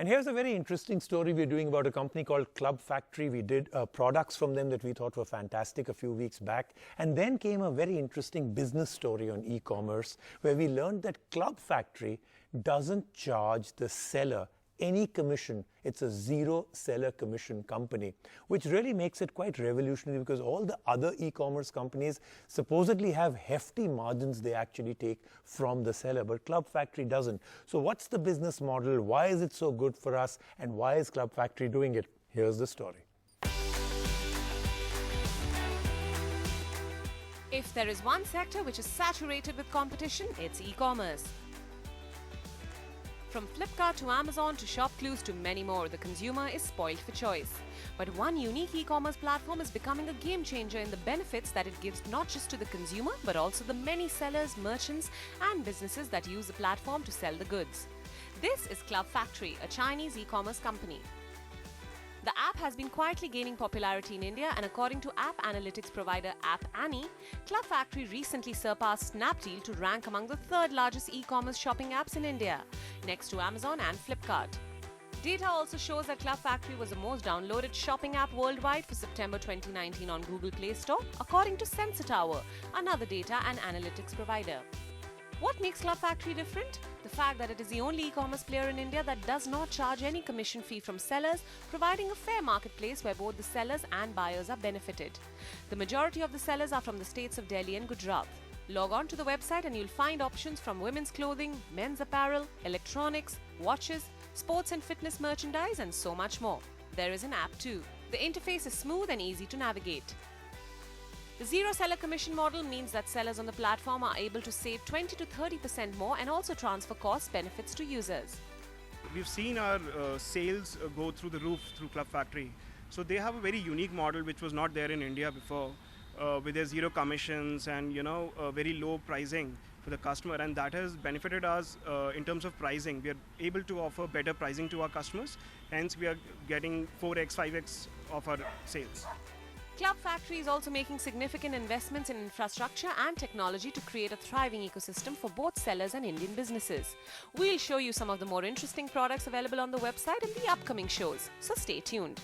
And here's a very interesting story we're doing about a company called Club Factory. We did products from them that we thought were fantastic a few weeks back. And then came a very interesting business story on e-commerce where we learned that Club Factory doesn't charge the seller any commission. It's a zero seller commission company, which really makes it quite revolutionary because all the other e-commerce companies supposedly have hefty margins they actually take from the seller, but Club Factory doesn't. So what's the business model? Why is it so good for us? And why is Club Factory doing it? Here's the story. If there is one sector which is saturated with competition, it's e-commerce. From Flipkart to Amazon to ShopClues to many more, the consumer is spoiled for choice. But one unique e-commerce platform is becoming a game changer in the benefits that it gives not just to the consumer but also the many sellers, merchants and businesses that use the platform to sell the goods. This is Club Factory, a Chinese e-commerce company. The app has been quietly gaining popularity in India, and according to app analytics provider App Annie, Club Factory recently surpassed Snapdeal to rank among the third largest e-commerce shopping apps in India, next to Amazon and Flipkart. Data also shows that Club Factory was the most downloaded shopping app worldwide for September 2019 on Google Play Store, according to Sensor Tower, another data and analytics provider. What makes Club Factory different? The fact that it is the only e-commerce player in India that does not charge any commission fee from sellers, providing a fair marketplace where both the sellers and buyers are benefited. The majority of the sellers are from the states of Delhi and Gujarat. Log on to the website and you'll find options from women's clothing, men's apparel, electronics, watches, sports and fitness merchandise and so much more. There is an app too. The interface is smooth and easy to navigate. The zero seller commission model means that sellers on the platform are able to save 20 to 30% more and also transfer cost benefits to users. We've seen our sales go through the roof through Club Factory. So they have a very unique model which was not there in India before, with their zero commissions and very low pricing for the customer, and that has benefited us in terms of pricing. We are able to offer better pricing to our customers, hence we are getting 4x, 5x of our sales. Club Factory is also making significant investments in infrastructure and technology to create a thriving ecosystem for both sellers and Indian businesses. We'll show you some of the more interesting products available on the website in the upcoming shows, so stay tuned.